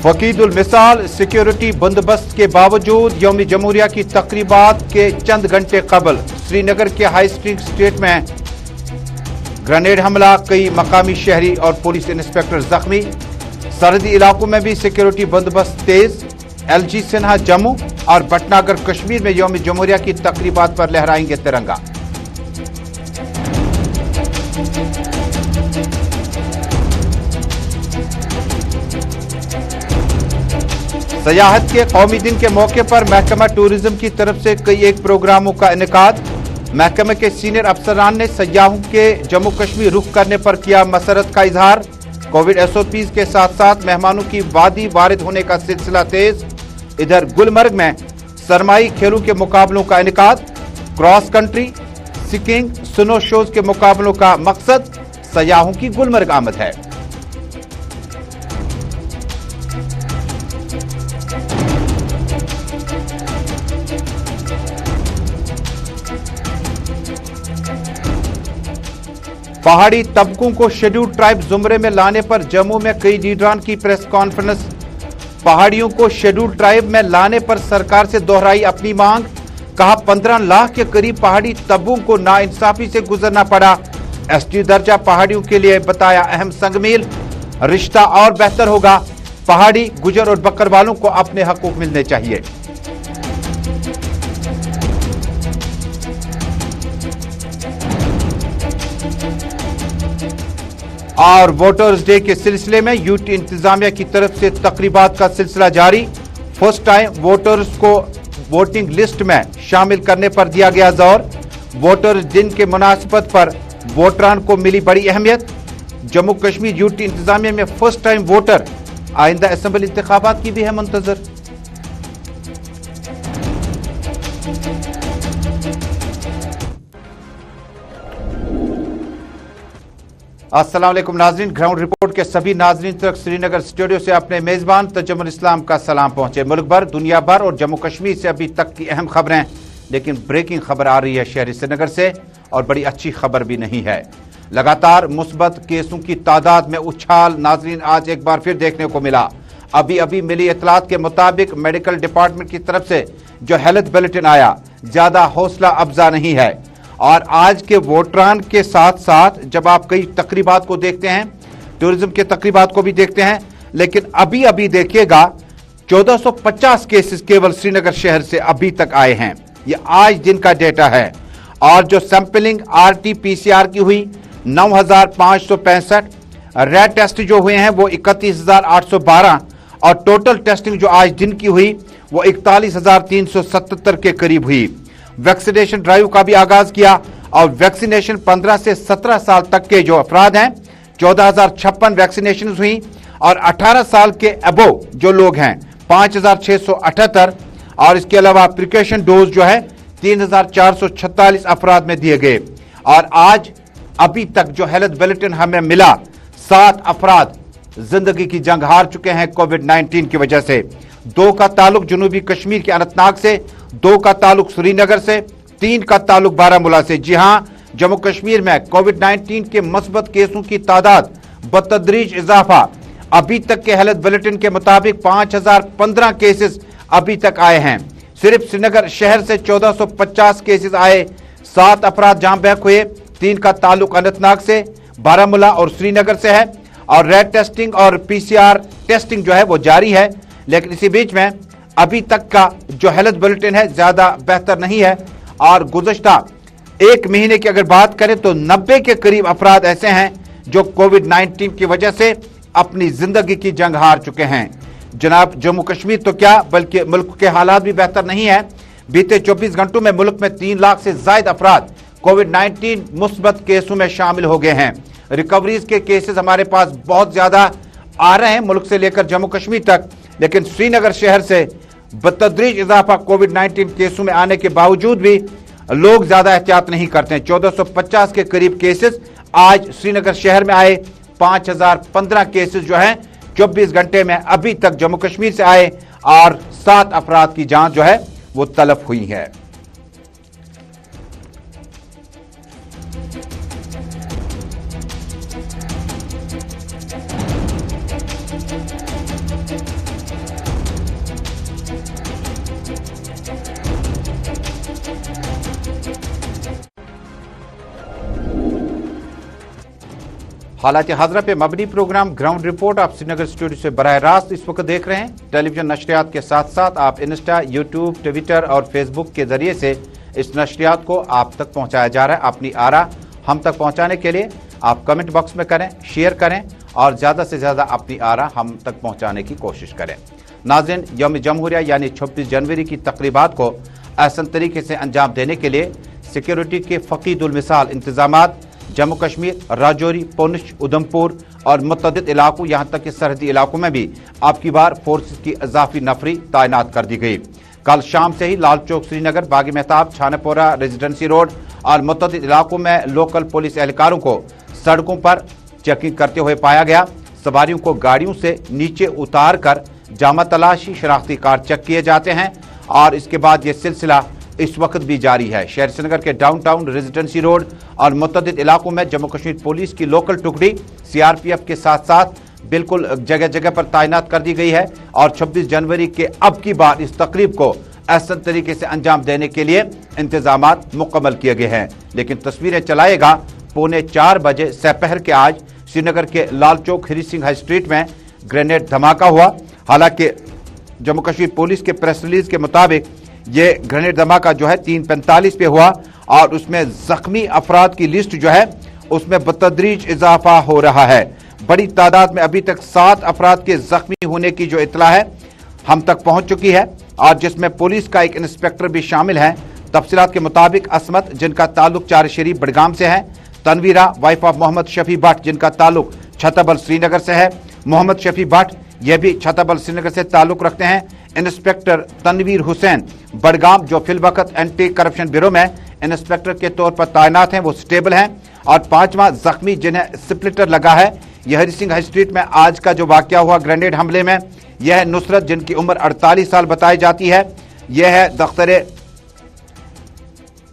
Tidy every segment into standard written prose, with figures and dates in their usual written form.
फकीदुल मिसाल सिक्योरिटी बंदोबस्त के बावजूद यौम जमहूरिया की तकरीबात के चंद घंटे कबल श्रीनगर के हाई स्ट्रीट स्टेट में ग्रेनेड हमला, कई मकामी शहरी और पुलिस इंस्पेक्टर जख्मी। सरहदी इलाकों में भी सिक्योरिटी बंदोबस्त तेज। LG सिन्हा जम्मू और भटनागर कश्मीर में यौम जमहूरिया की तकरीबात पर लहराएंगे तिरंगा। सयाहत के कौमी दिन के मौके पर महकमा टूरिज्म की तरफ से कई एक प्रोग्रामों का इनेकाद। महकमे के सीनियर अफसरान ने सयाहों के जम्मू कश्मीर रुख करने पर किया मसरत का इजहार। कोविड SOPs के साथ साथ मेहमानों की वादी वारिद होने का सिलसिला तेज। इधर गुलमर्ग में सरमाई खेलों के मुकाबलों का इनेकाद। Cross country, skiing, snow shoes के मुकाबलों का मकसद सयाहों की गुलमर्ग आमद है। पहाड़ी तबकों को शेड्यूल्ड ट्राइब जुमरे में लाने पर जम्मू में कई लीडरान की प्रेस कॉन्फ्रेंस। पहाड़ियों को शेड्यूल्ड ट्राइब में लाने पर सरकार से दोहराई अपनी मांग। कहा 15 लाख के करीब पहाड़ी तबकों को नाइंसाफी से गुजरना पड़ा। ST दर्जा पहाड़ियों के लिए बताया अहम संगमील। रिश्ता और बेहतर होगा। पहाड़ी, गुजर और बकरवालों को अपने हकूक मिलने चाहिए। और वोटर्स डे के सिलसिले में UT इंतजामिया की तरफ से तकरीबात का सिलसिला जारी। फर्स्ट टाइम वोटर्स को वोटिंग लिस्ट में शामिल करने पर दिया गया जोर। वोटर्स दिन के मुनासिबत पर वोटरान को मिली बड़ी अहमियत। जम्मू कश्मीर UT इंतजामिया में फर्स्ट टाइम वोटर। आइंदा असेंबली इंतखाबात की भी है मुंतजर। अस्सलाम वालेकुम नाजरीन, ग्राउंड रिपोर्ट के सभी नाजरीन तक श्रीनगर स्टूडियो से अपने मेजबान तजम्मुल इस्लाम का सलाम पहुंचे। मुल्क भर, दुनिया भर और जम्मू कश्मीर से अभी तक की अहम खबरें, लेकिन ब्रेकिंग खबर आ रही है शहर श्रीनगर से और बड़ी अच्छी खबर भी नहीं है। लगातार मुस्बत केसों की तादाद में उछाल नाजरीन आज एक बार फिर देखने को मिला। अभी मिली इतलात के मुताबिक मेडिकल डिपार्टमेंट की तरफ से जो हेल्थ बुलेटिन आया ज्यादा हौसला अफजा नहीं है। और आज के वोटरान के साथ साथ जब आप कई तकरीबात को देखते हैं, टूरिज्म के तकरीबात को भी देखते हैं, लेकिन अभी देखिएगा 1450 केसेस केवल श्रीनगर शहर से अभी तक आए हैं। ये आज दिन का डेटा है। और जो सैंपलिंग RT-PCR की हुई 9565, रैट टेस्ट जो हुए हैं वो 31812 और टोटल टेस्टिंग जो आज दिन की हुई वो 41377 के करीब हुई। वैक्सीनेशन ड्राइव का भी आगाज किया और वैक्सीनेशन 15 से 17 साल तक के जो अफराद हैं 14,056 वैक्सीनेशन हुई और 18 साल के अबोव जो लोग हैं 5,678 और इसके अलावा प्रिकॉशन डोज जो है 3,446 अफराद में दिए गए। और आज अभी तक जो हेल्थ बुलेटिन हमें मिला 7 अफराद जिंदगी की जंग हार चुके हैं कोविड-19 की वजह से। 2 का ताल्लुक जनूबी कश्मीर के अनंतनाग से, 2 का ताल्लुक श्रीनगर से, 3 का ताल्लुक बारामूला से। जी हां, जम्मू कश्मीर में कोविड-19 के मस्बत केसों की तादाद बतदरीज इजाफा। अभी तक के हेल्थ बुलेटिन के मुताबिक 5015 केसेस अभी तक आए हैं। सिर्फ श्रीनगर शहर से 1450 केसेस आए, 7 अफराद जाम बहक हुए। 3 का ताल्लुक अनंतनाग से, बारामूला और श्रीनगर से है। और रैट टेस्टिंग और PCR टेस्टिंग जो है वो जारी है। लेकिन इसी बीच में अभी तक का जो हेल्थ बुलेटिन है ज्यादा बेहतर नहीं है। और गुज़श्ता 1 महीने की अगर बात करें तो 90 के करीब अफराद ऐसे हैं जो कोविड-19 की वजह से अपनी जिंदगी की जंग हार चुके हैं। जनाब, जम्मू कश्मीर तो क्या बल्कि मुल्क के हालात भी बेहतर नहीं है। बीते 24 घंटों में मुल्क में 3 लाख से ज्यादा अफराद कोविड-19 मुस्बत केसों में शामिल हो गए हैं। रिकवरीज के केसेस हमारे पास बहुत ज्यादा आ रहे हैं मुल्क से लेकर जम्मू कश्मीर तक, लेकिन श्रीनगर शहर से बतदरीज इजाफा कोविड-19 केसों में आने के बावजूद भी लोग ज्यादा एहतियात नहीं करते हैं। 1450 के करीब केसेस आज श्रीनगर शहर में आए। 5015 केसेस जो हैं 24 घंटे में अभी तक जम्मू कश्मीर से आए और 7 अफराद की जान जो है वो तलफ हुई है। हालात हाज़रा पे मबनी प्रोग्राम ग्राउंड रिपोर्ट आप श्रीनगर स्टूडियो से बराह रास्त इस वक्त देख रहे हैं। टेलीविजन नशरियात के साथ साथ आप इंस्टा, यूट्यूब, ट्विटर और फेसबुक के जरिए से इस नशरियात को आप तक पहुंचाया जा रहा है। अपनी आरा हम तक पहुंचाने के लिए आप कमेंट बॉक्स में करें, शेयर करें और ज़्यादा से ज़्यादा अपनी आरा हम तक पहुंचाने की कोशिश करें। नाज़रीन, यौम जमहूरिया यानी 26 जनवरी की तकरीबात को अहसन तरीके से अंजाम देने के लिए सिक्योरिटी के फ़कीदुल मिसाल इंतजामात जम्मू कश्मीर, राजौरी, पुंछ, उधमपुर और मुतअद्दिद इलाकों यहाँ तक कि सरहदी इलाकों में भी अब की बार फोर्सेस की इजाफी नफरी तैनात कर दी गई। कल शाम से ही लाल चौक श्रीनगर, बागी मेहताब, छानापोरा, रेजिडेंसी रोड और मुतअद्दिद इलाकों में लोकल पुलिस एहलकारों को सड़कों पर चेकिंग करते हुए पाया गया। सवारियों को गाड़ियों से नीचे उतार कर जामा तलाशी, शनाख्ती कार्ड चेक किए जाते हैं और इसके बाद ये सिलसिला इस वक्त भी जारी है। शहर श्रीनगर के डाउनटाउन, रेजिडेंसी रोड और मुतअद्दिद इलाकों में जम्मू कश्मीर पुलिस की लोकल टुकड़ी सीआरपीएफ के साथ साथ बिल्कुल जगह जगह पर तैनात कर दी गई है और 26 जनवरी के अब की बार इस तकरीब को अहसन तरीके से अंजाम देने के लिए इंतजामात मुकम्मल किए गए हैं। लेकिन तस्वीरें चलाएगा 3:45 बजे सपहर के आज श्रीनगर के लाल चौक हरी सिंह हाई स्ट्रीट में ग्रेनेड धमाका हुआ। हालांकि जम्मू कश्मीर पुलिस के प्रेस रिलीज के मुताबिक ये ग्रेनेड धमाका जो है 3:45 पे हुआ और उसमें जख्मी अफराद की लिस्ट जो है उसमें बतदरीज इजाफा हो रहा है। बड़ी तादाद में अभी तक 7 अफराद के जख्मी होने की जो इतला है हम तक पहुंच चुकी है और जिसमें पुलिस का एक इंस्पेक्टर भी शामिल है। तफसीलात के मुताबिक असमत, जिनका ताल्लुक चार शरीफ बडगाम से है, तनवीरा वाइफ ऑफ मोहम्मद शफी भट्ट जिनका ताल्लुक छतबल श्रीनगर से है, मोहम्मद शफी भट्ट ये भी छतबल श्रीनगर से ताल्लुक रखते हैं, इंस्पेक्टर तनवीर हुसैन बडगाम जो फिलवक्त एंटी करप्शन ब्यूरो में इंस्पेक्टर के तौर पर तैनात हैं वो स्टेबल हैं और 5वां जख्मी जिन्हें स्प्लिटर लगा है यह हरी सिंह हाई स्ट्रीट में आज का जो वाकया हुआ ग्रेनेड हमले में यह है नुसरत जिनकी उम्र 48 साल बताई जाती है। यह है दख्तर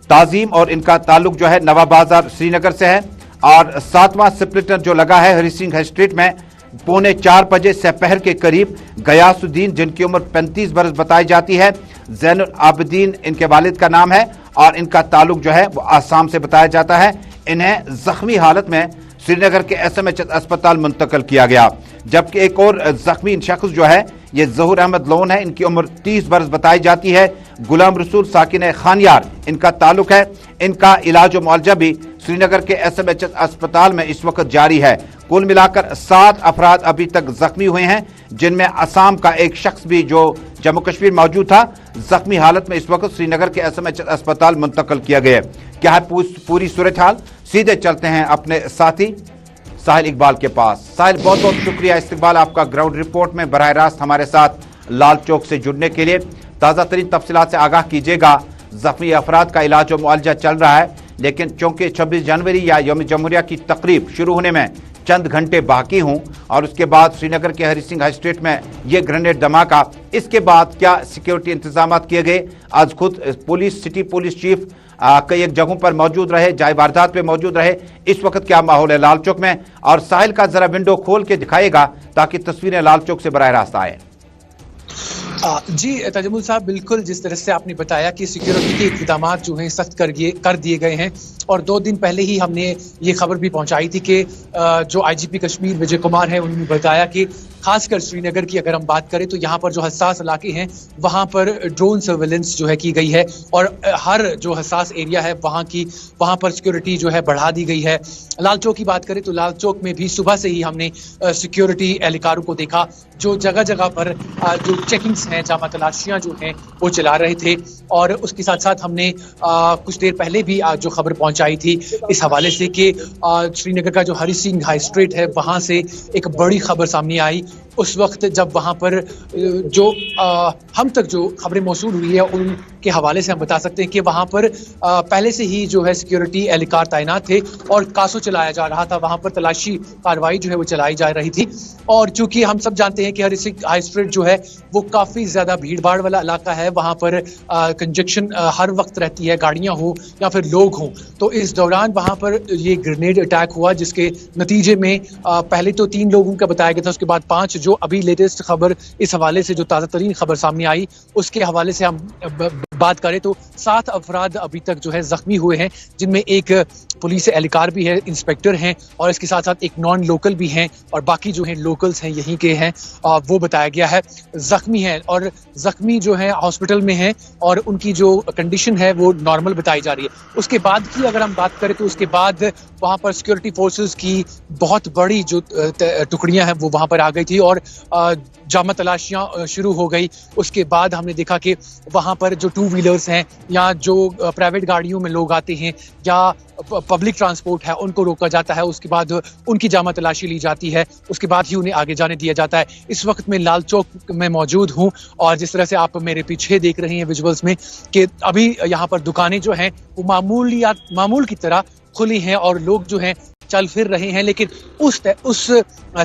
ताजीम और इनका ताल्लुक जो है नवाब बाजार श्रीनगर से है। और 7वां स्प्लिटर जो लगा है हरी सिंह हाई स्ट्रीट में 3:45 बजे सपहर के करीब गयासुद्दीन जिनकी उम्र 35 बरस बताई जाती है, जैनुल आबिदीन इनके वालिद का नाम है और इनका ताल्लुक जो है वो आसाम से बताया जाता है। इन्हें जख्मी हालत में श्रीनगर के एसएमएच अस्पताल मुंतकिल किया गया। जबकि एक और जख्मी शख्स जो है ये जहूर अहमद लोन है, इनकी उम्र 30 बरस बताई जाती है, गुलाम रसूल साकिन खानियार इनका ताल्लुक है। इनका इलाज और मुआवजा भी श्रीनगर के एसएमएच अस्पताल में इस वक्त जारी है। कुल मिलाकर 7 अफराद अभी तक जख्मी हुए हैं जिनमें असम का एक शख्स भी जो जम्मू कश्मीर मौजूद था जख्मी हालत में इस वक्त श्रीनगर के एसएमएच अस्पताल मुंतकिल किया गया। क्या है पूरी सूरत हाल, सीधे चलते हैं अपने साथी साहिल इकबाल के पास। साहिल, बहुत बहुत शुक्रिया इस्तकबाल आपका ग्राउंड रिपोर्ट में बराह रास्त हमारे साथ लाल चौक से जुड़ने के लिए। ताज़ा तरीन तफसीलात से आगाह कीजिएगा। जख्मी अफराद का इलाज और मुआवजा चल रहा है लेकिन चूंकि 26 जनवरी या यौम जमहूरिया की तकरीब शुरू होने में चंद घंटे बाकी हूं और उसके बाद श्रीनगर के हरी सिंह हाई स्ट्रीट में ये ग्रेनेड धमाका, इसके बाद क्या सिक्योरिटी इंतजाम किए गए। आज खुद पुलिस, सिटी पुलिस चीफ कई एक जगहों पर मौजूद रहे, जाए वारदात पे मौजूद रहे। इस वक्त क्या माहौल है लाल चौक में, और साहिल का जरा विंडो खोल के दिखाएगा ताकि तस्वीरें लाल चौक से बराह रास्त आए। जी तजमुल साहब, बिल्कुल जिस तरह से आपने बताया कि सिक्योरिटी के इक़दाम जो हैं सख्त कर दिए गए हैं और 2 दिन पहले ही हमने ये खबर भी पहुंचाई थी कि जो आईजीपी कश्मीर विजय कुमार हैं उन्होंने बताया कि खासकर श्रीनगर की अगर हम बात करें तो यहाँ पर जो हसास इलाके हैं वहाँ पर ड्रोन सर्वेलेंस जो है की गई है और हर जो हसास एरिया है वहाँ पर सिक्योरिटी जो है बढ़ा दी गई है। लाल चौक की बात करें तो लाल चौक में भी सुबह से ही हमने सिक्योरिटी एहलकारों को देखा जो जगह जगह पर जो चेकिंग्स हैं, जामा तलाशियां जो हैं वो चला रहे थे। और उसके साथ साथ हमने कुछ देर पहले भी जो खबर पहुंचाई थी इस हवाले से कि श्रीनगर का जो हरी सिंह हाई स्ट्रीट है वहाँ से एक बड़ी खबर सामने आई उस वक्त जब वहाँ पर जो हम तक जो खबरें मौसूल हुई है उनके हवाले से हम बता सकते हैं कि वहाँ पर पहले से ही जो है सिक्योरिटी एहलकार तैनात थे और कासो चलाया जा रहा था, वहाँ पर तलाशी कार्रवाई जो है वो चलाई जा रही थी। और चूंकि हम सब जानते हैं कि हरी सिंह हाई स्ट्रीट जो है वो काफ़ी ज़्यादा भीड़ भाड़ वाला इलाका है, वहाँ पर कंजक्शन हर वक्त रहती है, गाड़ियाँ हो या फिर लोग हों। तो इस दौरान वहाँ पर ये ग्रेनेड अटैक हुआ जिसके नतीजे में पहले तो 3 लोगों का बताया गया था, उसके बाद 5। जो अभी लेटेस्ट खबर इस हवाले से जो ताज़ा तरीन खबर सामने आई उसके हवाले से हम बात करें तो 7 अफराद अभी तक जो है जख्मी हुए हैं, जिनमें एक पुलिस एहलकार भी है, इंस्पेक्टर हैं, और इसके साथ साथ एक नॉन लोकल भी हैं, और बाकी जो हैं लोकल्स हैं, यहीं के हैं, वो बताया गया है। जख्मी हैं और जख्मी जो है हॉस्पिटल में हैं और उनकी जो कंडीशन है वो नॉर्मल बताई जा रही है। उसके बाद की अगर हम बात करें तो उसके बाद वहाँ पर सिक्योरिटी फोर्सेस की बहुत बड़ी जो टुकड़ियां हैं वो वहाँ पर आ गई थी और जामा तलाशियां शुरू हो गई। उसके बाद हमने देखा कि वहाँ पर जो 2 व्हीलर्स हैं या जो प्राइवेट गाड़ियों में लोग आते हैं या पब्लिक ट्रांसपोर्ट है, उनको रोका जाता है। उसके बाद उनकी जामा तलाशी ली जाती है, उसके बाद ही उन्हें आगे जाने दिया जाता है। इस वक्त मैं लाल चौक में मौजूद हूँ और जिस तरह से आप मेरे पीछे देख रहे हैं विजुअल्स में कि अभी यहाँ पर दुकानें जो हैं वो मामूल की तरह खुली हैं और लोग जो हैं चल फिर रहे हैं, लेकिन उस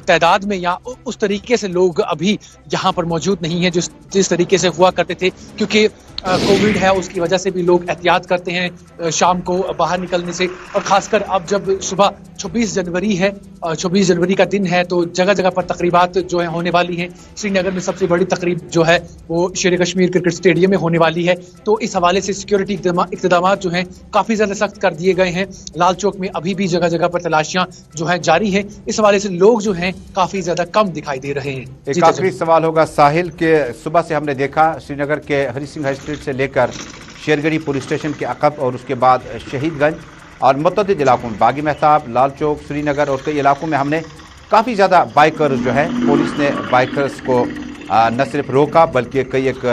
तादाद में या उस तरीके से लोग अभी यहाँ पर मौजूद नहीं हैं जिस तरीके से हुआ करते थे, क्योंकि कोविड है उसकी वजह से भी लोग एहतियात करते हैं शाम को बाहर निकलने से। और खासकर अब जब सुबह 26 जनवरी है, 26 जनवरी का दिन है, तो जगह जगह पर तकरीबात जो है होने वाली हैं। श्रीनगर में सबसे बड़ी तकरीब जो है वो शेर कश्मीर क्रिकेट स्टेडियम में होने वाली है, तो इस हवाले से सिक्योरिटी इक़दाम जो हैं काफ़ी ज़्यादा सख्त कर दिए गए हैं। लाल चौक में अभी भी जगह जगह पर तलाशियां जो है जारी है। इस हवाले से लोग जो हैं काफ़ी ज़्यादा कम दिखाई दे रहे हैं। एक आखिरी सवाल होगा साहिल के, सुबह से हमने देखा श्रीनगर के हरी सिंह हाई स्ट्रीट से लेकर शेरगढ़ी पुलिस स्टेशन के अकब और उसके बाद शहीदगंज और मुतअद्दिद इलाकों में बागी महताब, लाल चौक, श्रीनगर और कई इलाकों में हमने काफ़ी ज़्यादा बाइकर्स जो है, पुलिस ने बाइकर्स को न सिर्फ रोका बल्कि कई एक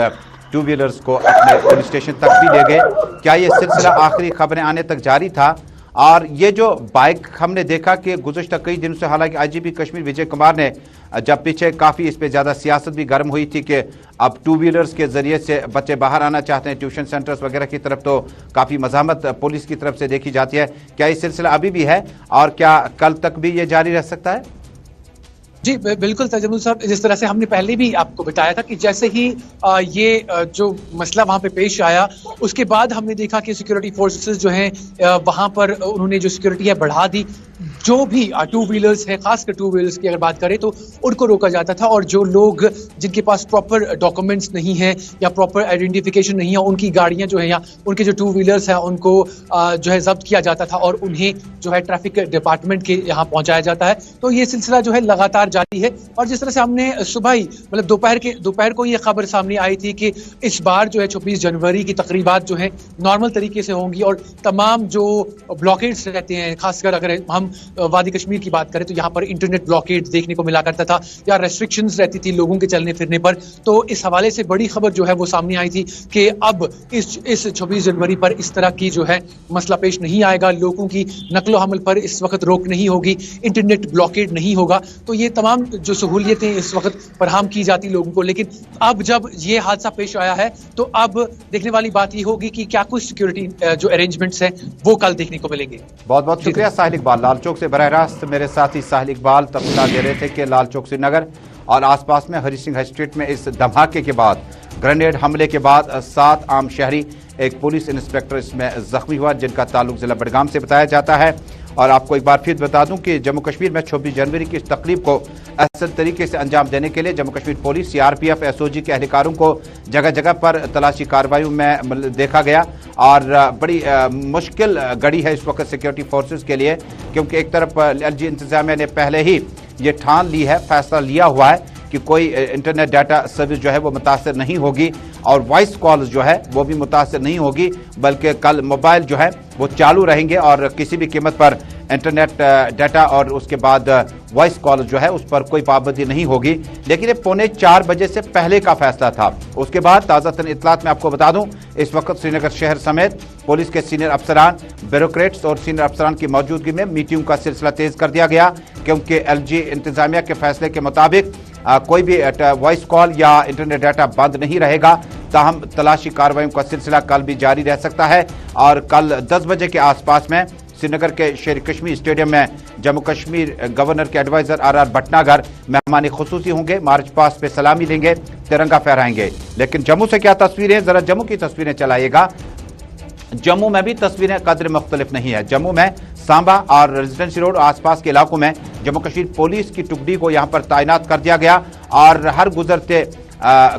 2 व्हीलर्स को अपने पुलिस स्टेशन तक भी ले गए। क्या ये सिलसिला आखिरी खबरें आने तक जारी था? और ये जो बाइक हमने देखा कि गुज़श्ता कई दिनों से, हालांकि आईजीपी कश्मीर विजय कुमार ने जब पीछे काफ़ी इस पे ज़्यादा सियासत भी गर्म हुई थी कि अब 2 व्हीलर्स के ज़रिए से बच्चे बाहर आना चाहते हैं ट्यूशन सेंटर्स वगैरह की तरफ, तो काफ़ी मज़ामत पुलिस की तरफ से देखी जाती है। क्या ये सिलसिला अभी भी है और क्या कल तक भी ये जारी रह सकता है? जी बिल्कुल तजम्मुल साहब, जिस तरह से हमने पहले भी आपको बताया था कि जैसे ही ये जो मसला वहाँ पे पेश आया, उसके बाद हमने देखा कि सिक्योरिटी फोर्सेस जो हैं वहाँ पर उन्होंने जो सिक्योरिटी है बढ़ा दी। जो भी 2 व्हीलर्स है, खासकर 2 व्हीलर्स की अगर बात करें तो उनको रोका जाता था, और जो लोग जिनके पास प्रॉपर डॉक्यूमेंट्स नहीं है या प्रॉपर आइडेंटिफिकेशन नहीं है, उनकी गाड़ियाँ जो है या उनके जो 2 व्हीलर्स हैं उनको जो है जब्त किया जाता था और उन्हें जो है ट्रैफिक डिपार्टमेंट के यहाँ पहुँचाया जाता है। तो ये सिलसिला जो है लगातार जारी है। और जिस तरह से हमने सुबह ही मतलब दोपहर को ये खबर सामने आई थी कि इस बार जो है 26 जनवरी की तकरीबात जो है नॉर्मल तरीके से होंगी और तमाम जो ब्लॉकेड्स रहते हैं, खासकर अगर हम वादी कश्मीर की बात करें तो यहाँ पर इंटरनेट ब्लॉकेड देखने को मिला करता था या रेस्ट्रिक्शंस रहती थी लोगों के चलने फिरने पर। तो इस हवाले से बड़ी खबर जो है वो सामने आई थी कि अब इस 26 जनवरी पर इस तरह की जो है मसला पेश नहीं आएगा, लोगों की नकलो हमल पर इस वक्त रोक नहीं होगी, इंटरनेट ब्लॉकेड नहीं होगा। तो ये तमाम जो सहूलियतें इस वक्त फराहम की जाती लोगों को, लेकिन अब जब ये हादसा पेश आया है तो अब देखने वाली बात ये होगी कि क्या कुछ सिक्योरिटी जो अरेंजमेंट्स हैं वो कल देखने को मिलेंगे। बहुत बहुत शुक्रिया साहिल इकबाल। लाल चौक से बराह रास्त मेरे साथी साहिल इकबाल तफसीलात दे रहे थे कि लाल चौक श्रीनगर और आसपास में हरी सिंह हाई स्ट्रीट में इस धमाके के बाद, ग्रेनेड हमले के बाद 7 आम शहरी, एक पुलिस इंस्पेक्टर इसमें जख्मी हुआ जिनका ताल्लुक जिला बडगाम से बताया जाता है। और आपको एक बार फिर बता दूं कि जम्मू कश्मीर में 26 जनवरी की इस तकरीब को अहसन तरीके से अंजाम देने के लिए Jammu Kashmir police, CRPF, SOG के एहलकारों को जगह जगह पर तलाशी कार्रवाई में देखा गया। और बड़ी मुश्किल घड़ी है इस वक्त सिक्योरिटी फोर्सेस के लिए, क्योंकि एक तरफ एलजी इंतजामिया ने पहले ही ये ठान ली है, फैसला लिया हुआ है कि कोई इंटरनेट डाटा सर्विस जो है वो मुतासर नहीं होगी और वॉइस कॉल्स जो है वो भी मुतासर नहीं होगी, बल्कि कल मोबाइल जो है वो चालू रहेंगे और किसी भी कीमत पर इंटरनेट डाटा और उसके बाद वॉइस कॉल जो है उस पर कोई पाबंदी नहीं होगी। लेकिन ये 3:45 बजे से पहले का फैसला था। उसके बाद ताज़ा तरीन इत्तलात में आपको बता दूं, इस वक्त श्रीनगर शहर समेत पुलिस के सीनियर अफसरान, ब्यूरोक्रेट्स और सीनियर अफसरान की मौजूदगी में मीटिंग का सिलसिला तेज कर दिया गया, क्योंकि एलजी इंतजामिया के फैसले के मुताबिक कोई भी वॉइस कॉल या इंटरनेट डाटा बंद नहीं रहेगा। ताहम तलाशी कार्रवाई का सिलसिला कल भी जारी रह सकता है और कल 10 बजे के आसपास में श्रीनगर के शेर कश्मीर स्टेडियम में जम्मू कश्मीर गवर्नर के एडवाइजर आर बटनागर मेहमान खुसूसी होंगे, मार्च पास्ट पे सलामी लेंगे, तिरंगा फहराएंगे। लेकिन जम्मू से क्या तस्वीरें, जरा जम्मू की तस्वीरें चलाइएगा। जम्मू में भी तस्वीरें कदर मुख्तलिफ नहीं है। जम्मू में सांबा और रेजिडेंसी रोड आसपास के इलाकों में जम्मू कश्मीर पुलिस की टुकड़ी को यहां पर तैनात कर दिया गया और हर गुजरते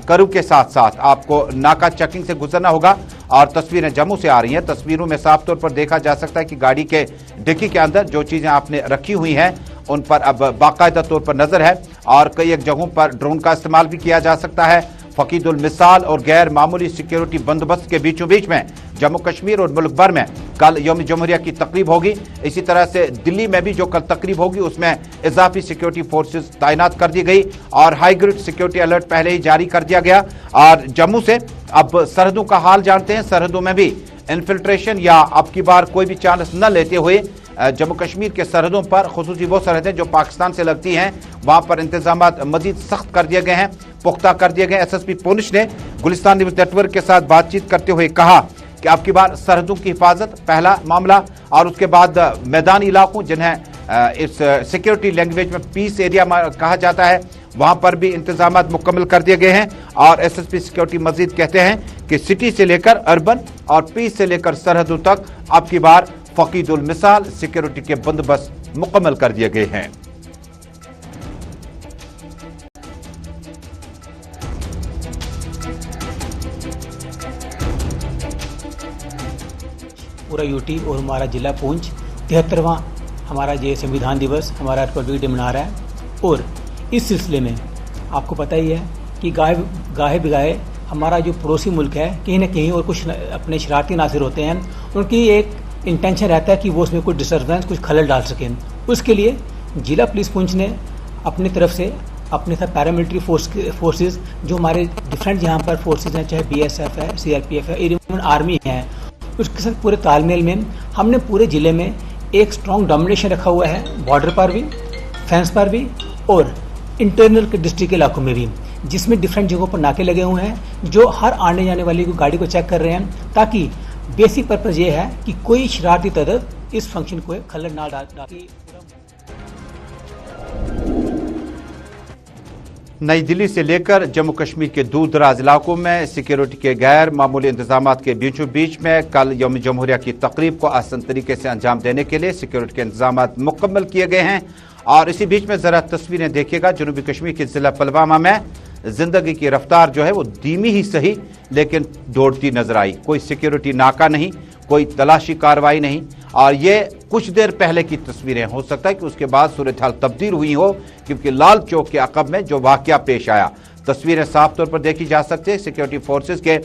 करू के साथ साथ आपको नाका चेकिंग से गुजरना होगा। और तस्वीरें जम्मू से आ रही हैं। तस्वीरों में साफ तौर पर देखा जा सकता है कि गाड़ी के डिक्की के अंदर जो चीजें आपने रखी हुई हैं उन पर अब बाकायदा तौर पर नजर है और कई एक जगहों पर ड्रोन का इस्तेमाल भी किया जा सकता है। फकीदुल मिसाल और गैर मामूली सिक्योरिटी बंदोबस्त के बीचों बीच में जम्मू कश्मीर और मुल्क भर में कल यौम जमहूरिया की तकरीब होगी। इसी तरह से दिल्ली में भी जो कल तकरीब होगी उसमें इजाफी सिक्योरिटी फोर्सेस तैनात कर दी गई और हाई ग्रेड सिक्योरिटी अलर्ट पहले ही जारी कर दिया गया। और जम्मू से अब सरहदों का हाल जानते हैं। सरहदों में भी इन्फिल्ट्रेशन या अब की बार कोई भी चांस न लेते हुए जम्मू कश्मीर के सरहदों पर खुसूसी वो सरहदें जो पाकिस्तान से लगती हैं वहां पर इंतजाम मजीद सख्त कर दिए गए हैं, पुख्ता कर दिए गए। SSP पुंछ ने गुलिस्तान न्यूज नेटवर्क के साथ बातचीत करते हुए कहा कि अब की बार सरहदों की हिफाजत पहला मामला और उसके बाद मैदानी इलाकों जिन्हें इस सिक्योरिटी लैंग्वेज में पीस एरिया कहा जाता है वहां पर भी इंतजाम मुकम्मल कर दिए गए हैं। और SSP सिक्योरिटी मजीद कहते हैं कि सिटी से लेकर अर्बन और पीस से लेकर सरहदों तक अब की बार फकीदुल मिसाल सिक्योरिटी के बंदोबस्त मुकम्मल कर दिए गए हैं। पूरा यूटी और हमारा जिला पुंछ 73वां हमारा ये संविधान दिवस हमारा रिपब्लिक डे मना रहा है। और इस सिलसिले में आपको पता ही है कि गाहे बिगाहे हमारा जो पड़ोसी मुल्क है कहीं ना कहीं और कुछ अपने शरारती नासिर होते हैं, उनकी एक इंटेंशन रहता है कि वो उसमें कुछ डिस्टर्बेंस कुछ खलल डाल सकें। उसके लिए जिला पुलिस पुंछ ने अपनी तरफ से अपने साथ पैरामिलिट्री फोर्सेस जो हमारे डिफरेंट यहाँ पर फोर्सेस हैं, चाहे BSF है, CRPF है, इवन आर्मी है, उसके साथ पूरे तालमेल में हमने पूरे ज़िले में एक स्ट्रॉन्ग डोमिनेशन रखा हुआ है, बॉर्डर पर भी, फेंस पर भी और इंटरनल के डिस्ट्रिक्ट के इलाकों में भी, जिसमें डिफरेंट जगहों पर नाके लगे हुए हैं जो हर आने जाने वाली गाड़ी को चेक कर रहे हैं, ताकि बेसिक पर्पज ये है कि कोई शरारती तत्व इस फंक्शन को खलल ना डाल। नई दिल्ली से लेकर जम्मू कश्मीर के दूर दराज इलाकों में सिक्योरिटी के गैर मामूली इंतजाम के बीचों बीच में कल यौम जमहूरिया की तकरीब को आसान तरीके से अंजाम देने के लिए सिक्योरिटी के इंतजाम मुकम्मल किए गए हैं। और इसी बीच में जरा तस्वीरें देखिएगा। जनूबी कश्मीर के जिला पुलवामा में जिंदगी की रफ्तार जो है वो धीमी ही सही लेकिन दौड़ती नजर आई। कोई सिक्योरिटी नाका नहीं, कोई तलाशी कार्रवाई नहीं। और ये कुछ देर पहले की तस्वीरें, हो सकता है कि उसके बाद सूरत हाल तब्दील हुई हो, क्योंकि लाल चौक के अकब में जो वाकया पेश आया तस्वीरें साफ तौर पर देखी जा सकती है। सिक्योरिटी फोर्सेस के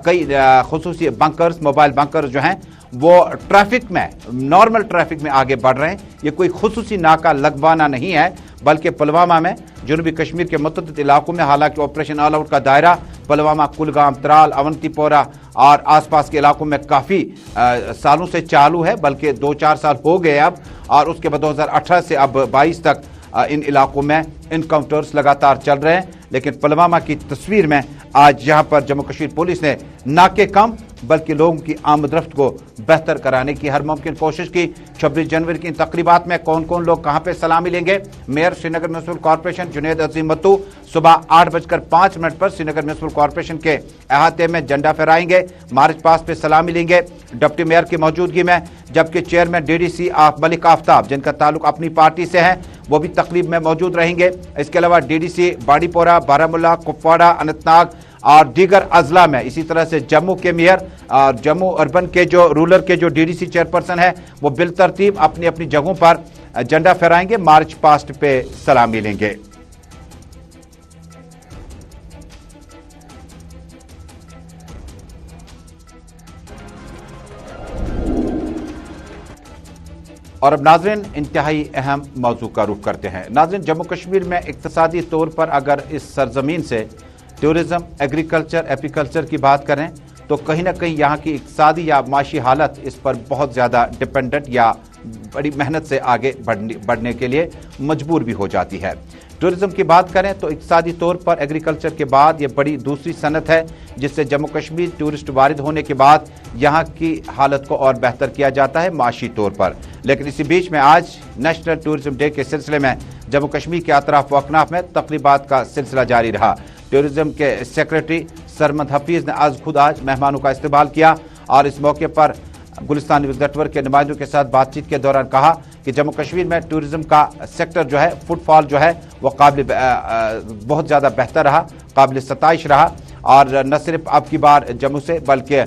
कई खुसूसी बंकर्स, मोबाइल बंकर्स जो हैं वो ट्रैफिक में, नॉर्मल ट्रैफिक में आगे बढ़ रहे हैं। ये कोई खुसूसी नाका लगवाना नहीं है, बल्कि पुलवामा में जनूबी कश्मीर के मुतअद्दिद इलाकों में, हालांकि ऑपरेशन ऑल आउट का दायरा पुलवामा, कुलगाम, त्राल, अवंतीपोरा और आसपास के इलाकों में काफ़ी सालों से चालू है, बल्कि 2-4 साल हो गए अब। और उसके बाद 2018 से अब 22 तक इन इलाकों में इनकाउंटर्स लगातार चल रहे हैं। लेकिन पुलवामा की तस्वीर में आज यहाँ पर जम्मू कश्मीर पुलिस ने नाके कम बल्कि लोगों की आमदरफ्त को बेहतर कराने की हर मुमकिन कोशिश की। 26 जनवरी की इन तकरीबात में कौन कौन लोग कहां पे सलामी लेंगे? Mayor Srinagar municipal corporation Junaid Azim Mattu सुबह 8:05 पर श्रीनगर म्युनिसिपल कॉर्पोरेशन के अहाते में झंडा फहराएंगे, मार्च पास्ट पे सलामी लेंगे डिप्टी मेयर की मौजूदगी में। जबकि चेयरमैन DDC मलिक आफ्ताब, जिनका ताल्लुक अपनी पार्टी से है, वो भी तकरीब में मौजूद रहेंगे। इसके अलावा DDC बाड़ीपोरा, बारामूला, कुपवाड़ा, अनंतनाग और दीगर अजला में, इसी तरह से जम्मू के मेयर और जम्मू अर्बन के जो रूरल के जो DDC चेयरपर्सन है, वो बिल तरतीब अपनी अपनी जगहों पर झंडा फहराएंगे, मार्च पास्ट पे सलामी लेंगे। और अब नाज़रीन इंतहाई अहम मौजू का रुख करते हैं। नाज़रीन, जम्मू कश्मीर में इक्तिसादी तौर पर अगर इस सरजमीन से टूरिज़म, एग्रीकल्चर, एपीकल्चर की बात करें तो कहीं ना कहीं यहाँ की इक्तिसादी या माशी हालत इस पर बहुत ज़्यादा डिपेंडेंट या बड़ी मेहनत से आगे बढ़ने के लिए मजबूर भी हो जाती है। टूरिज़म की बात करें तो इक्तिसादी तौर पर एग्रीकल्चर के बाद ये बड़ी दूसरी सनत है जिससे जम्मू कश्मीर टूरिस्ट वारिद होने के बाद यहाँ की हालत को और बेहतर किया जाता है माशी तौर पर। लेकिन इसी बीच में आज नेशनल टूरिज्म डे के सिलसिले में जम्मू कश्मीर के अतराफ व अकनाफ में तकरीबात का सिलसिला जारी रहा। टूरिज्म के सेक्रेटरी सरमद हफीज ने आज मेहमानों का इस्तकबाल किया और इस मौके पर गुलिस्तान नेटवर्क के नुमाइंदों के साथ बातचीत के दौरान कहा कि जम्मू कश्मीर में टूरिज्म का सेक्टर जो है, फुटफॉल जो है वो बहुत ज़्यादा बेहतर रहा, काबिल सताइश रहा। और न सिर्फ अब की बार जम्मू से बल्कि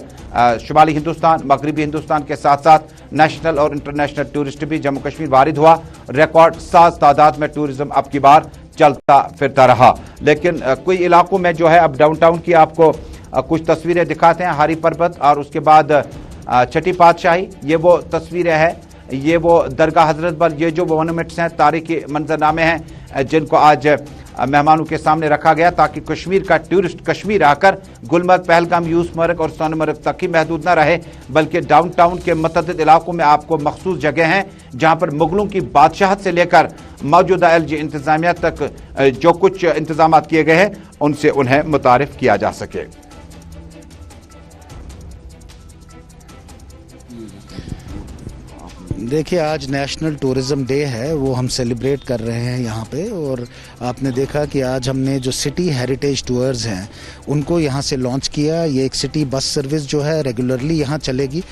शुमाली हिंदुस्तान, मगरबी हिंदुस्तान के साथ साथ नेशनल और इंटरनेशनल टूरिस्ट भी जम्मू कश्मीर वारिद हुआ। रिकॉर्ड साज तादाद में टूरिज्म अब की बार चलता फिरता रहा। लेकिन कोई इलाकों में जो है, अब डाउनटाउन की आपको कुछ तस्वीरें दिखाते हैं, हारी पर्वत और उसके बाद छठी पातशाही, ये वो तस्वीरें हैं, ये वो दरगाह हजरत बल, ये जो मोनूमेंट्स हैं, तारीखी मंजरनामे हैं जिनको आज मेहमानों के सामने रखा गया ताकि कश्मीर का टूरिस्ट कश्मीर आकर गुलमर्ग, पहलगाम, यूसमर्ग और सोनमर्ग तक ही महदूद न रहे, बल्कि डाउनटाउन के मुतअद्दिद इलाकों में आपको मखसूस जगह हैं जहां पर मुगलों की बादशाहत से लेकर मौजूदा LG इंतजामिया तक जो कुछ इंतजाम किए गए हैं उनसे उन्हें मुतारिफ किया जा सके। देखिए, आज नेशनल टूरिज़्म डे है, वो हम सेलिब्रेट कर रहे हैं यहाँ पे। और आपने देखा कि आज हमने जो सिटी हेरिटेज टूर्स हैं उनको यहाँ से लॉन्च किया। ये एक सिटी बस सर्विस जो है रेगुलरली यहाँ चलेगी।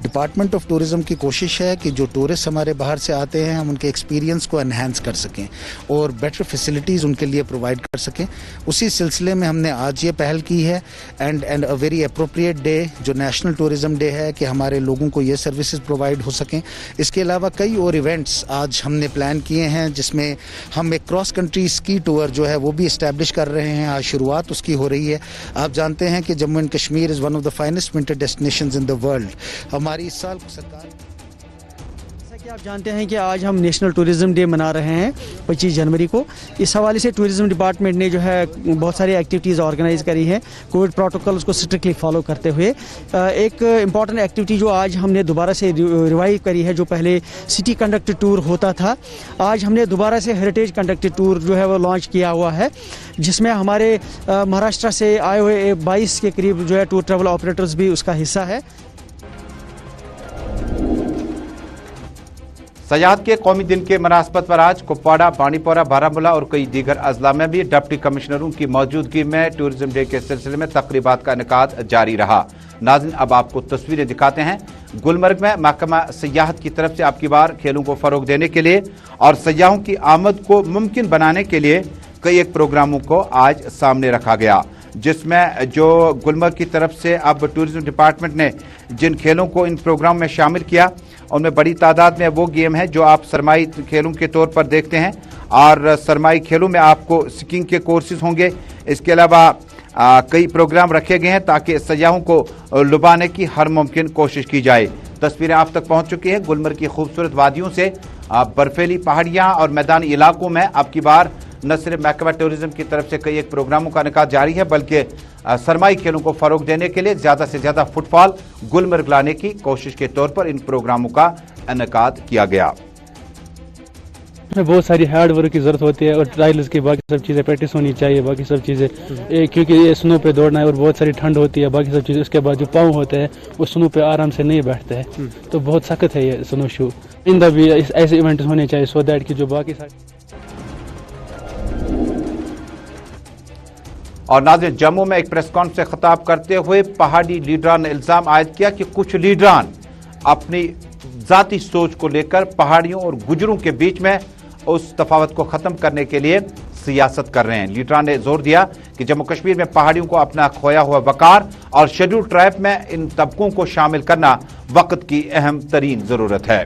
डिपार्टमेंट ऑफ टूरिज़्म की कोशिश है कि जो टूरिस्ट हमारे बाहर से आते हैं हम उनके एक्सपीरियंस को एनहांस कर सकें और बेटर फैसिलिटीज़ उनके लिए प्रोवाइड कर सकें। उसी सिलसिले में हमने आज ये पहल की है and a very appropriate day जो नेशनल टूरिज़्म डे है कि हमारे लोगों को ये सर्विसेज प्रोवाइड हो सकें। इसके अलावा कई और इवेंट्स आज हमने प्लान किए हैं जिसमें हम एक क्रॉस कंट्री स्की टूर जो है वो भी इस्टेब्लिश कर रहे हैं। आज शुरुआत उसकी हो रही है। आप जानते हैं कि Jammu and Kashmir is one of the finest winter destinations in the world. हमारी इस साल सरकार, कि आप जानते हैं कि आज हम नेशनल टूरिज़्म डे मना रहे हैं 25 जनवरी को। इस हवाले से टूरिज़्म डिपार्टमेंट ने जो है बहुत सारी एक्टिविटीज़ ऑर्गेनाइज करी हैं कोविड प्रोटोकॉल्स को स्ट्रिक्टली फॉलो करते हुए। एक इम्पॉर्टेंट एक्टिविटी जो आज हमने दोबारा से रिवाइव करी है, जो पहले सिटी कंडक्टेड टूर होता था, आज हमने दोबारा से हेरिटेज कंडक्टेड टूर जो है वो लॉन्च किया हुआ है, जिसमें हमारे महाराष्ट्र से आए हुए 22 के करीब जो है टूर ट्रैवल ऑपरेटर्स भी उसका हिस्सा है। सयाहत के कौमी दिन के मुनासबत पर आज कुपवाड़ा, बानीपोरा, बारामूला और कई दीगर अजला में भी डिप्टी कमिश्नरों की मौजूदगी में टूरिज्म डे के सिलसिले में तकरीबात का इनेकाद जारी रहा। नाज़रीन, अब आपको तस्वीरें दिखाते हैं। गुलमर्ग में महकमा सयाहत की तरफ से अब की बार खेलों को फरोग देने के लिए और सयाहों की आमद को मुमकिन बनाने के लिए कई एक प्रोग्रामों को आज सामने रखा गया, जिसमें जो गुलमर्ग की तरफ से अब टूरिज्म डिपार्टमेंट ने जिन खेलों को इन प्रोग्राम में शामिल किया उनमें बड़ी तादाद में वो गेम है जो आप सरमाई खेलों के तौर पर देखते हैं। और सरमाई खेलों में आपको स्कीइंग के कोर्सेज होंगे। इसके अलावा कई प्रोग्राम रखे गए हैं ताकि सयाहों को लुभाने की हर मुमकिन कोशिश की जाए। तस्वीरें आप तक पहुंच चुकी हैं गुलमर्ग की खूबसूरत वादियों से। बर्फीली पहाड़ियां और मैदानी इलाकों में अब की बार न सिर्फ महकमा टूरिज्म की तरफ से कई एक प्रोग्रामों का इनेकाद जारी है, बल्कि सरमाई खेलों को फरोग देने के लिए ज़्यादा से ज़्यादा फुटफॉल गुलमर्ग लाने की कोशिश के तौर पर इन प्रोग्रामों का इनेकाद किया गया। बहुत सारी हार्ड वर्क की जरूरत होती है और ट्रायल्स की बाकी सब चीज़ें प्रैक्टिस होनी चाहिए, बाकी सब चीज़ें क्योंकि ये स्नो पे दौड़ना है और बहुत सारी ठंड होती है, बाकी सब चीज़ें। उसके बाद जो पाँव होते हैं वो स्नो पे आराम से नहीं बैठते हैं, तो बहुत सख्त है ये स्नो शू। इंदा भी ऐसे इवेंट्स होने चाहिए सो दैट कि जो बाकी सारी। और नाज़रीन, जम्मू में एक प्रेस कॉन्फ्रेंस से खिताब करते हुए पहाड़ी लीडरान ने इल्ज़ाम आयद किया कि कुछ लीडरान अपनी ज़ाती सोच को लेकर पहाड़ियों और गुजरों के बीच में उस तफावत को ख़त्म करने के लिए सियासत कर रहे हैं। लीडरान ने जोर दिया कि जम्मू कश्मीर में पहाड़ियों को अपना खोया हुआ वकार और शेड्यूल ट्राइब में इन तबकों को शामिल करना वक्त की अहम तरीन ज़रूरत है।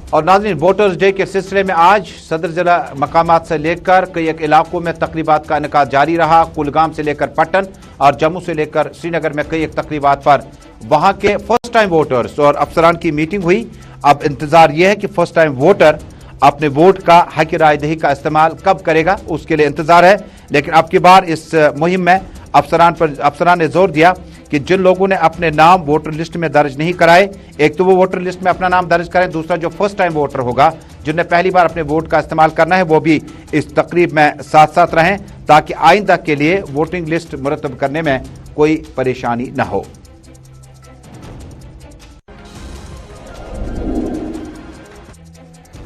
और नाज़रीन, वोटर्स डे के सिलसिले में आज सदर जिला मकामात से लेकर कई एक इलाकों में तकरीबात का इनेकाद जारी रहा। कुलगाम से लेकर पट्टन और जम्मू से लेकर श्रीनगर में कई एक तकरीबात पर वहां के फर्स्ट टाइम वोटर्स और अफसरान की मीटिंग हुई। अब इंतजार यह है कि फर्स्ट टाइम वोटर अपने वोट का हक राय दही का इस्तेमाल कब करेगा, उसके लिए इंतजार है। लेकिन अब की बार इस मुहिम में अफसरान ने जोर दिया कि जिन लोगों ने अपने नाम वोटर लिस्ट में दर्ज नहीं कराए, एक तो वो वोटर लिस्ट में अपना नाम दर्ज करें, दूसरा जो फर्स्ट टाइम वोटर होगा जिन्हें पहली बार अपने वोट का इस्तेमाल करना है वो भी इस तकरीब में साथ साथ रहें ताकि आइंदा के लिए वोटिंग लिस्ट मुरतब करने में कोई परेशानी न हो।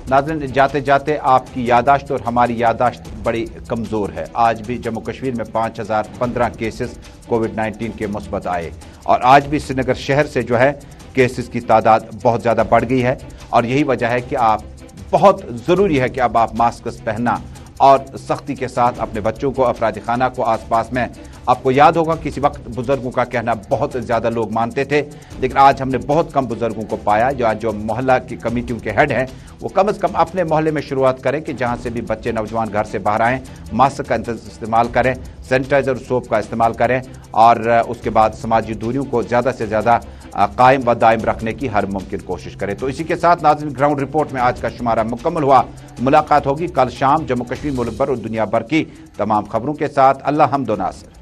नाज़रीन, जाते जाते आपकी यादाश्त और हमारी यादाश्त बड़ी कमज़ोर है। आज भी जम्मू कश्मीर में 5015 केसेस कोविड-19 के मुस्बत आए और आज भी श्रीनगर शहर से जो है केसेस की तादाद बहुत ज़्यादा बढ़ गई है और यही वजह है कि आप बहुत ज़रूरी है कि अब आप मास्क पहनना और सख्ती के साथ अपने बच्चों को, अफराद खाना को आसपास में। आपको याद होगा किसी वक्त बुजुर्गों का कहना बहुत ज़्यादा लोग मानते थे, लेकिन आज हमने बहुत कम बुजुर्गों को पाया जो मोहल्ला की कमेटियों के हेड हैं वो कम से कम अपने मोहल्ले में शुरुआत करें कि जहां से भी बच्चे नौजवान घर से बाहर आएँ मास्क का इस्तेमाल करें, सैनिटाइज़र सोप का इस्तेमाल करें और उसके बाद समाजी दूरियों को ज़्यादा से ज़्यादा कायम व दायम रखने की हर मुमकिन कोशिश करें। तो इसी के साथ नाज़रीन ग्राउंड रिपोर्ट में आज का शुमारा मुकम्मल हुआ। मुलाकात होगी कल शाम जम्मू कश्मीर, मुल्क भर और दुनिया भर की तमाम खबरों के साथ। अल्लाह हम्द व नासिर।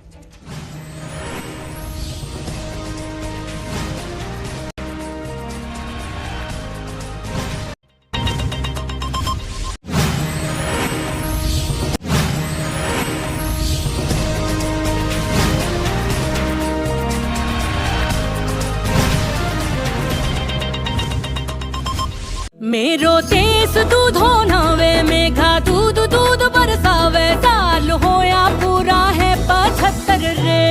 मेरो देश दूधो नावे मेघा दूध दूध बरसावे साल होया पूरा है 75 रे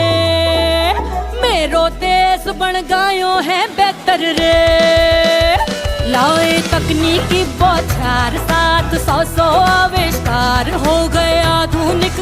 मेरो देश बन गयो है बेहतर रे लाए तकनीकी बौछार 700 आविष्कार हो गए आधुनिक